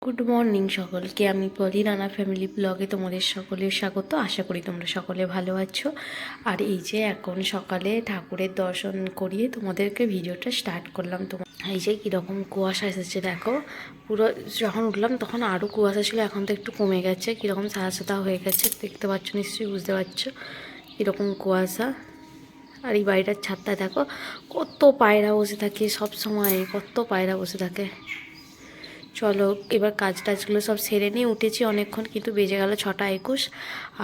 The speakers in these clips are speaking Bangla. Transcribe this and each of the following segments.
গুড মর্নিং সকলকে। আমি পলি রানা ফ্যামিলি ব্লগে তোমাদের সকলের স্বাগত। আশা করি তোমরা সকলে ভালো আছো। আর এই যে এখন সকালে ঠাকুরের দর্শন করিয়ে তোমাদেরকে ভিডিওটা স্টার্ট করলাম। তোমার এই যে কীরকম কুয়াশা এসেছে দেখো। পুরো যখন উঠলাম তখন আরও কুয়াশা ছিল, এখন তো একটু কমে গেছে। কীরকম সাদা সাদা হয়ে গেছে দেখতে পাচ্ছ, নিশ্চয়ই বুঝতে পারছো কীরকম কুয়াশা। আর এই বাড়িটার ছাদটা দেখো, কত পায়রা বসে থাকে সব সময়, কত পায়রা বসে থাকে। চলো এবার কাজ টাজগুলো সব সেরে নিই। উঠেছি অনেকক্ষণ, কিন্তু বেজে গেল 6:21।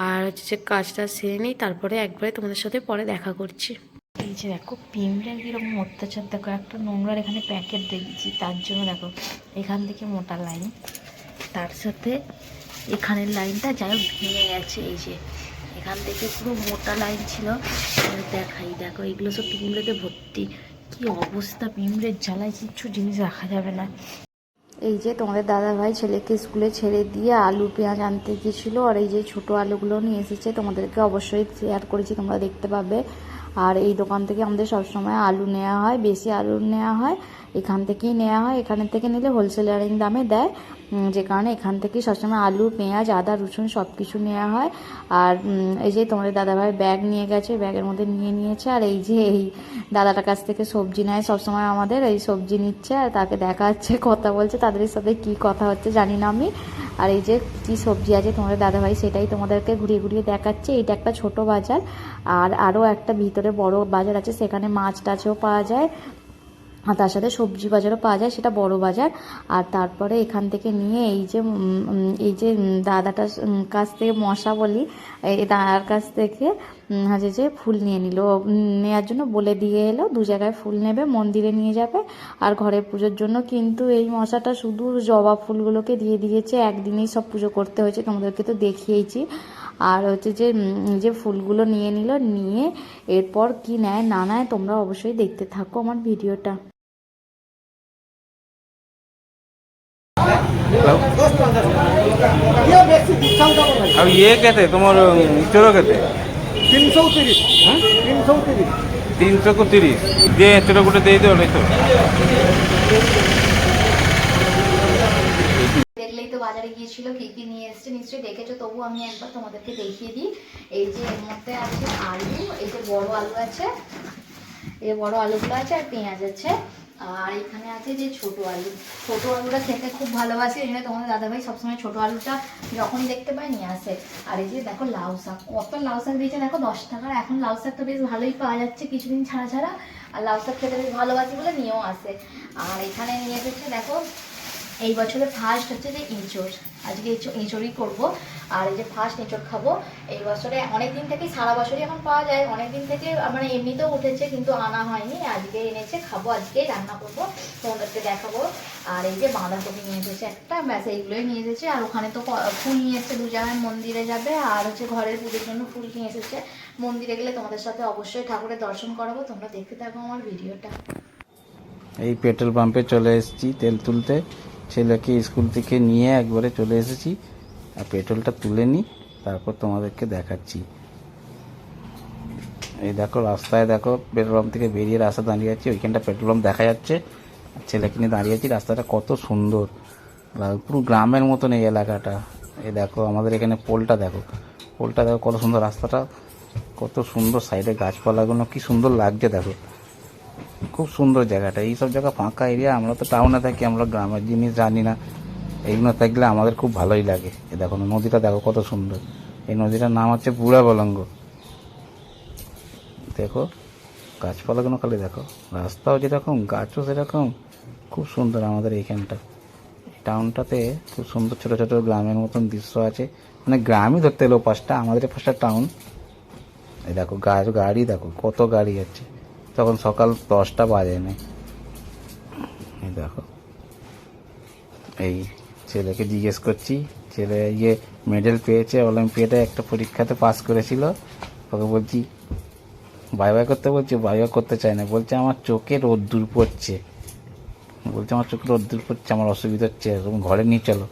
আর হচ্ছে যে কাজটা সেরে নিই, তারপরে একবারে তোমাদের সাথে পরে দেখা করছি। এই যে দেখো পিঁমড়ের কীরকম অত্যাচার দেখো। একটা নোংরার এখানে প্যাকেট দেখছি, তার জন্য দেখো এখান থেকে মোটা লাইন, তার সাথে এখানের লাইনটা যাই হোক ভেঙে গেছে। এই যে এখান থেকে পুরো মোটা লাইন ছিল। দেখাই দেখো, এগুলো সব পিঁমড়েতে ভর্তি। কি অবস্থা, পিঁমড়ের জ্বালায় কিচ্ছু জিনিস রাখা যাবে না। এই যে তোমাদের দাদাভাই ছেলেকে স্কুলে ছেড়ে দিয়ে আলু পেঁয়াজ আনতে গিয়েছিলো, আর এই যে ছোটো আলুগুলো নিয়ে এসেছে, তোমাদেরকে অবশ্যই শেয়ার করেছি, তোমরা দেখতে পাবে। আর এই দোকান থেকে আমাদের সবসময় আলু নেওয়া হয়, বেশি আলু নেওয়া হয় এখান থেকেই নেওয়া হয়। এখান থেকে নিলে হোলসেলারিং দামে দেয়, যে কারণে এখান থেকেই সবসময় আলু পেঁয়াজ আদা রসুন সব কিছু নেওয়া হয়। আর এই যে তোমাদের দাদাভাই ব্যাগ নিয়ে গেছে, ব্যাগের মধ্যে নিয়েছে। আর এই যে এই দাদাটার কাছ থেকে সবজি নেয় সবসময়, আমাদের এই সবজি নিচ্ছে আর তাকে দেখা যাচ্ছে কথা বলছে, তাদের সাথে কি কথা হচ্ছে জানি না আমি। আর এই যে কি সবজি আছে তোমাদের দাদাভাই সেটাই তোমাদেরকে ঘুরিয়ে ঘুরিয়ে দেখাচ্ছে। এইটা একটা ছোট বাজার, আর আরও একটা ভিতরে বড় বাজার আছে, সেখানে মাছ টাছও পাওয়া যায়, আর তার সাথে সবজি বাজারও পাওয়া যায়, সেটা বড় বাজার। আর তারপরে এখান থেকে নিয়ে এই যে দাদাটার কাছ থেকে মশা বলি, এই দাদার কাছ থেকে হচ্ছে যে ফুল নিয়ে নিল, নেওয়ার জন্য বলে দিয়ে এলো। 2 জায়গায় ফুল নেবে, মন্দিরে নিয়ে যাবে আর ঘরে পুজোর জন্য। কিন্তু এই মশাটা শুধু জবা ফুলগুলোকে দিয়ে দিয়েছে, একদিনেই সব পুজো করতে হয়েছে, তোমাদেরকে তো দেখিয়েছি। আর হচ্ছে যে ফুলগুলো নিয়ে নিল, নিয়ে এরপর কি নেয় না নেয় তোমরা অবশ্যই দেখতে থাকো আমার ভিডিওটা। अब ये कहते তোমার ইচড়ো কেতে 330 330 300 को 30 দিয়ে ইচড়ো গুলো দিয়ে দিও তো। দেখলেই তো বাজারে গিয়েছিল, কি কি নিয়ে এসছে নিশ্চয়ই দেখেছো, তবু আমি একবার তোমাদেরকে দেখিয়ে দিই। এই যে এর মধ্যে আছে আলু, এই যে বড় আলু আছে, এই বড় আলুগুলো আছে, আর পেঁয়াজ আছে। আর এখানে আছে যে ছোট আলু, ছোট আলুটা খেতে খুব ভালোবাসি, এই জন্য তোমাদের দাদাভাই সবসময় ছোট আলুটা যখনই দেখতে পায় নিয়ে আসে। আর এই যে দেখো লাউ শাক, কত লাউ শাক দিয়েছে দেখো 10 টাকার। এখন লাউ শাকটা বেশ ভালোই পাওয়া যাচ্ছে কিছুদিন ছাড়া ছাড়া, আর লাউ শাক খেতে বেশ ভালোবাসি বলে নিয়েও আসে। আর এখানে নিয়ে এসেছে দেখো, এই বছরে ফার্স্ট হচ্ছে যে এঁচড়, আজকে এঁচড়ই করবো। আর এই যে ফার্স্ট এঁচড় খাবো এই বছরে। অনেক দিন থেকেই, সারা বছরই এখন পাওয়া যায়, অনেক দিন থেকে মানে এমনিতেও উঠেছে কিন্তু আনা হয়নি, আজকে এনেছে, খাবো, আজকেই রান্না করবো, তোমাদেরকে দেখাবো। আর এই যে বাঁধাকপি নিয়ে এসেছে একটা, ব্যাস এইগুলোই নিয়ে এসেছে। আর ওখানে তো ফুল নিয়ে এসেছে, 2 জায়গায় মন্দিরে যাবে, আর হচ্ছে ঘরের পুজোর জন্য ফুল নিয়ে এসেছে। মন্দিরে গেলে তোমাদের সাথে অবশ্যই ঠাকুরের দর্শন করাবো, তোমরা দেখতে থাকো আমার ভিডিওটা। এই পেট্রোল পাম্পে চলে এসেছি তেল তুলতে, ছেলেকে স্কুল থেকে নিয়ে একবারে চলে এসেছি। আর পেট্রোলটা তুলে নিই, তারপর তোমাদেরকে দেখাচ্ছি। এই দেখো রাস্তায়, দেখো পেট্রোল পাম্প থেকে বেরিয়ে রাস্তা দাঁড়িয়ে আছি, ওইখানটা পেট্রোল পাম্প দেখা যাচ্ছে, ছেলেকে নিয়ে দাঁড়িয়ে আছি। রাস্তাটা কত সুন্দর, পুরো গ্রামের মতন এই এলাকাটা। এই দেখো আমাদের এখানে পোলটা দেখো, পোলটা দেখো কত সুন্দর, রাস্তাটা কত সুন্দর, সাইডে গাছপালাগুলো কি সুন্দর লাগছে দেখো, খুব সুন্দর জায়গাটা। এইসব জায়গা ফাঁকা এরিয়া, আমরা তো টাউনে থাকি, আমরা গ্রামের জিনিস জানি না, এইগুলো থাকলে আমাদের খুব ভালোই লাগে। এ দেখো নদীটা দেখো কত সুন্দর, এই নদীটার নাম হচ্ছে বুড়া বলঙ্গ। দেখো গাছপালাগুলো খালি দেখো, রাস্তাও যেরকম গাছও সেরকম, খুব সুন্দর আমাদের এইখানটা। টাউনটাতে খুব সুন্দর ছোটো ছোটো গ্রামের মতন দৃশ্য আছে, মানে গ্রামই ধরতে এলো 5টা, আমাদের 5টা টাউন। এই দেখো গাড়ি দেখো কত গাড়ি আছে, তখন সকাল 10টা বাজে না। এই দেখো, এই ছেলেকে জিজ্ঞেস করছি, ছেলে ইয়ে মেডেল পেয়েছে অলিম্পিয়াডে, একটা পরীক্ষাতে পাস করেছিল। ওকে বলছি বাই বাই করতে, বলছি বাই বাই করতে চায় না, বলছে আমার চোখে রোদ্দুর পড়ছে, বলছে আমার চোখে রোদ্দুর পড়ছে, আমার অসুবিধা হচ্ছে, তুমি ঘরে নিয়ে চলো।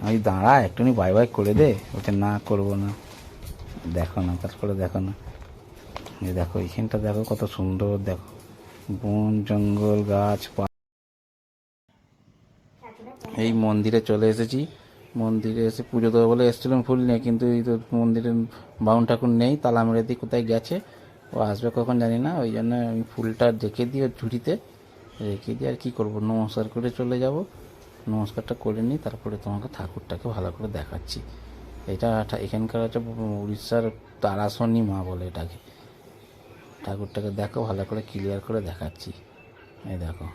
আমি দাঁড়া একটুখানি বাই বাই করে দে, বলছে না করবো না। দেখো না, তারপরে দেখো না, এই দেখো এইখানটা দেখো কত সুন্দর, দেখো বন জঙ্গল গাছ। এই মন্দিরে চলে এসেছি। মন্দিরে এসে পুজো দেবো বলে এসেছিলাম, ফুল নিয়ে, কিন্তু এই তো মন্দিরে বাউন ঠাকুর নেই, তালা মেরে দিয়ে কোথায় গেছে, ও আসবে কখন জানি না। ওই জন্য আমি ফুলটা রেখে দিই ওর ঝুড়িতে, রেখে দিয়ে আর কী করবো, নমস্কার করে চলে যাব। নমস্কারটা করে নিই, তারপরে তোমাকে ঠাকুরটাকে ভালো করে দেখাচ্ছি। এটা এখানকার হচ্ছে উড়িষ্যার তারাশনি মা বলে এটাকে। ঠাকুরটাকে দেখো, ভালো করে ক্লিয়ার করে দেখাচ্ছি। এই দেখো,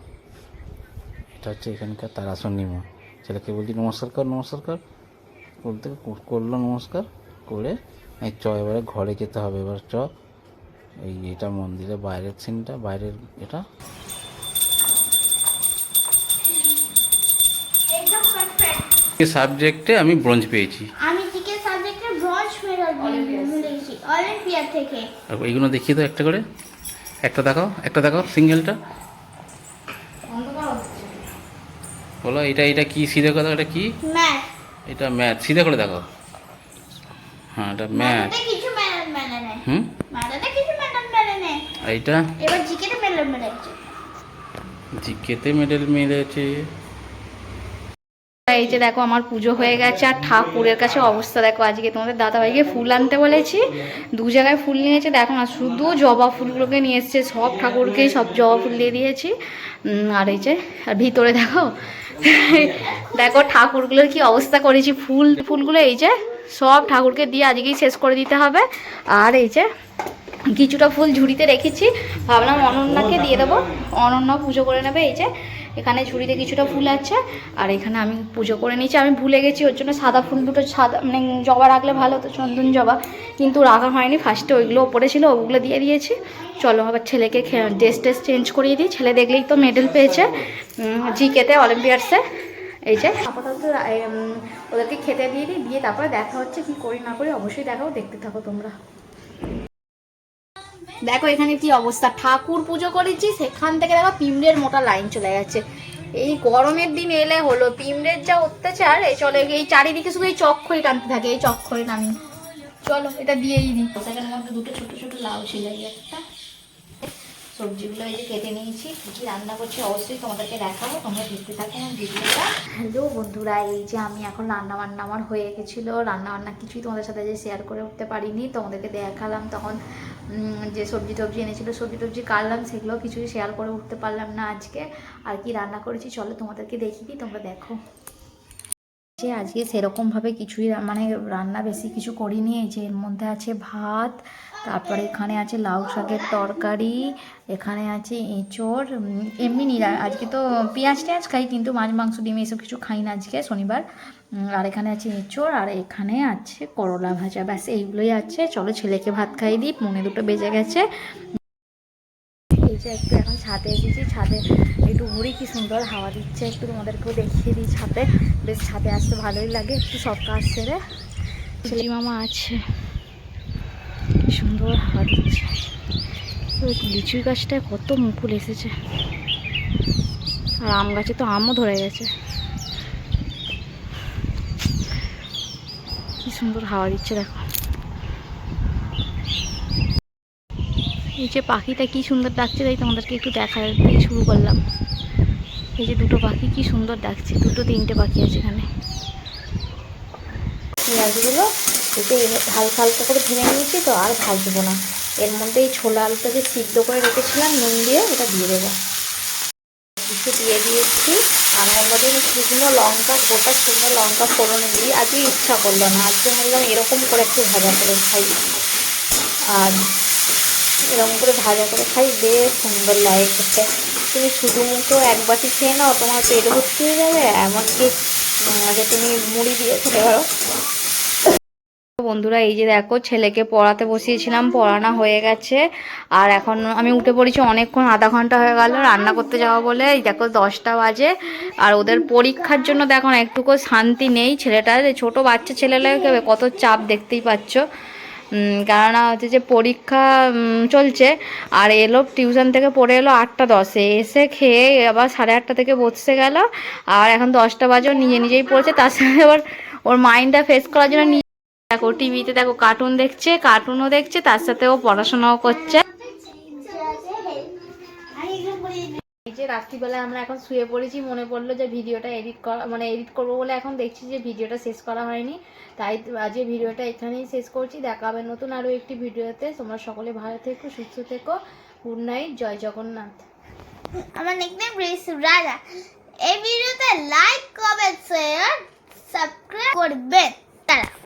এটা হচ্ছে এখানকার তারাশনি মা। ছেলেকে বলছি নমস্কার কর, নমস্কার কর, বলতে করলো নমস্কার করে। এই চ, এবারে ঘরে যেতে হবে। এবার চ, এটা মন্দিরের বাইরের সিনটা, বাইরের এটা। সাবজেক্টে আমি ব্রোঞ্জ পেয়েছি। আমি জিকে সাবজেক্টে ব্রোঞ্জ মেডেল পেয়েছি অলিম্পিয়াড থেকে। আর এইগুলো দেখিয়ে দাও একটা করে, একটা দেখাও, একটা দেখাও সিঙ্গেলটা বলো। এটা কি সিধে কথা, এটা কি? ম্যাথ। এটা ম্যাথ, সিধে করে দেখো। হ্যাঁ, এটা ম্যাথ। ম্যাথে কিছু মেডেল নেয়। হুম, ম্যাথে কিছু মেডেল নেয়। এইটা এবার জিকেতে মেডেল মেরেছে। জিকেতে মেডেল মিলেছে। এই যে দেখো আমার পুজো হয়ে গেছে, আর ঠাকুরের কাছে অবস্থা দেখো। আজকে তোমাদের দাদাভাইকে ফুল আনতে বলেছি, 2 জায়গায় ফুল নিয়েছে, দেখো না, শুধু জবা ফুলগুলোকে নিয়ে এসছে। সব ঠাকুরকেই সব জবা ফুল দিয়ে দিয়েছি। আর এই যে, আর ভিতরে দেখো দেখো ঠাকুরগুলোর কি অবস্থা করেছি। ফুলগুলো এই যে সব ঠাকুরকে দিয়ে আজকেই শেষ করে দিতে হবে। আর এই যে কিছুটা ফুল ঝুড়িতে রেখেছি, ভাবলাম অনন্যাকে দিয়ে দেবো, অনন্যা পুজো করে নেবে। এই যে এখানে ঝুড়িতে কিছুটা ফুল আছে, আর এখানে আমি পুজো করে নিয়েছি। আমি ভুলে গেছি, ওর জন্য সাদা ফুল দুটো, সাদা মানে জবা রাখলে ভালো হতো, চন্দন জবা, কিন্তু রাখা হয়নি। ফার্স্টে ওইগুলো ওপরে ছিল, ওগুলো দিয়ে দিয়েছি। চলো আবার ছেলেকে ড্রেস চেঞ্জ করিয়ে দিই। ছেলে দেখলেই তো মেডেল পেয়েছে জিকেতে, অলিম্পিয়াডসে। এই যে আপাতত ওদেরকে খেতে দিয়ে দিই, দিয়ে তারপরে দেখা হচ্ছে কি করি না করি, অবশ্যই দেখাও, দেখতে থাকো তোমরা। দেখো এখানে কি অবস্থা, ঠাকুর পুজো করেছি, সেখান থেকে দেখো পিঁমড়ের মোটা লাইন চলে গেছে। এই গরমের দিন এলে হলো, পিঁমড়ের যা অত্যাচার, এই চলে এই চারিদিকে শুধু এই চক্করে টানতে থাকে, এই চক্করে টানি। চলো এটা দিয়েই দিই। পোশাকের মধ্যে দুটো ছোট ছোট লাউ ছিল, এই একটা। সবজিগুলো এই যে কেটে নিয়েছি, কী কী রান্না করছি অবশ্যই তোমাদেরকে দেখাবো, তোমরা দেখতে থাকো আমার ভিডিওটা। হ্যালো বন্ধুরা, এই যে আমি এখন রান্নাবান্না আমার হয়ে গেছিলো। রান্নাবান্না কিছুই তোমাদের সাথে যে শেয়ার করে উঠতে পারিনি, তোমাদেরকে দেখালাম তখন যে সবজি টবজি এনেছিলো, সবজি টবজি কাটলাম, সেগুলো কিছুই শেয়ার করে উঠতে পারলাম না আজকে। আর কি রান্না করেছি চলো তোমাদেরকে দেখিয়ে দিই, তোমরা দেখো। যে আজকে সেরকমভাবে কিছুই মানে রান্না বেশি কিছু করিনি। এই যে এর মধ্যে আছে ভাত, তারপরে এখানে আছে লাউ শাকের তরকারি, এখানে আছে এঁচড়, এমনি আজকে তো পেঁয়াজ টেঁয়াজ খাই, কিন্তু মাছ মাংস ডিম এসব কিছু খাই না আজকে শনিবার। আর এখানে আছে এঁচড়, আর এখানে আছে করলা ভাজা, ব্যাস এইগুলোই আছে। চলো ছেলেকে ভাত খাইয়ে দিই, 1:45 বেজে গেছে। এই যে একটু এখন ছাদে এসেছি, ছাদে একটু ঘুরি, কি সুন্দর হাওয়া দিচ্ছে, একটু তোমাদেরকেও দেখিয়ে দিই ছাদে। বেশ ছাদে আসতে ভালোই লাগে, একটু সব কাজ সেরে। ছেলে মামা আছে, কি সুন্দর হাওয়া দিচ্ছে। লিচুর গাছটায় কত মুকুল এসেছে, আর আম গাছে তো আমও ধরে গেছে। কি সুন্দর হাওয়া দিচ্ছে দেখো। এই যে পাখিটা কি সুন্দর ডাকছে, তাই তোমাদেরকে একটু দেখাতেই শুরু করলাম। এই যে দুটো পাখি কি সুন্দর ডাকছে, 2-3টে পাখি আছে এখানে। পেঁয়াজগুলো এতে হালকা হালকা করে ভেঙে নিয়েছি তো, আর ভাজবো না। এর মধ্যে এই ছোলা আলুটা যে সিদ্ধ করে রেখেছিলাম নুন দিয়ে, এটা দিয়ে দেবো। কিছু দিয়ে দিয়েছি, আর অন্যদিন শুকনো লঙ্কা, গোটা শুকনো লঙ্কা ফোড়নে দিই। আজকে ইচ্ছা করলো না, আজকে ভাবলাম এরকম করে একটু ভাজা করে খাই। আর এরকম করে ভাজা করে খাই, বেশ সুন্দর লাগে খেতে। তুমি শুধু মুখো 1 বাটি খেয়ে নাও, তোমার পেট ভর্তি হয়ে যাবে। এমনকি যে তুমি মুড়ি দিয়ে খেতে পারো। বন্ধুরা এই যে দেখো ছেলেকে পড়াতে বসিয়েছিলাম, পড়ানো হয়ে গেছে। আর এখন আমি উঠে পড়েছি অনেকক্ষণ, আধা ঘন্টা হয়ে গেল রান্না করতে যাওয়া বলে। এই দেখো 10টা বাজে, আর ওদের পরীক্ষার জন্য দেখো না একটুকু শান্তি নেই ছেলেটা। ছোট বাচ্চা ছেলেটাকে কত চাপ দেখতেই পাচ্ছ। কেননা হচ্ছে যে পরীক্ষা চলছে, আর এলো টিউশন থেকে পড়ে এলো 8টা 10-এ, এসে খেয়ে আবার 8:30 থেকে বসতে গেল। আর এখন 10টা বাজে, নিজে নিজেই পড়ছে। তার সাথে আবার ওর মাইন্ডটা ফ্রেশ করার জন্য দেখো টিভিতে দেখো কার্টুন দেখছে, কার্টুনও দেখছে, তার সাথে ও পড়াশোনাও করছে। এই যে রাত্রিবেলা আমরা এখন শুয়ে পড়েছি, মনে পড়লো যে ভিডিওটা এডিট করা মানে এডিট করবো বলে এখন দেখছি যে ভিডিওটা শেষ করা হয়নি, তাই আজকে ভিডিওটা এখানেই শেষ করছি। দেখা হবে নতুন আরও একটি ভিডিওতে। তোমরা সকলে ভালো থেকো, সুস্থ থেকো। গুড নাইট, জয় জগন্নাথ। আমার নিকনেম রাজা। এই ভিডিওতে লাইক কমেন্ট শেয়ার সাবস্ক্রাইব করবেন। তারা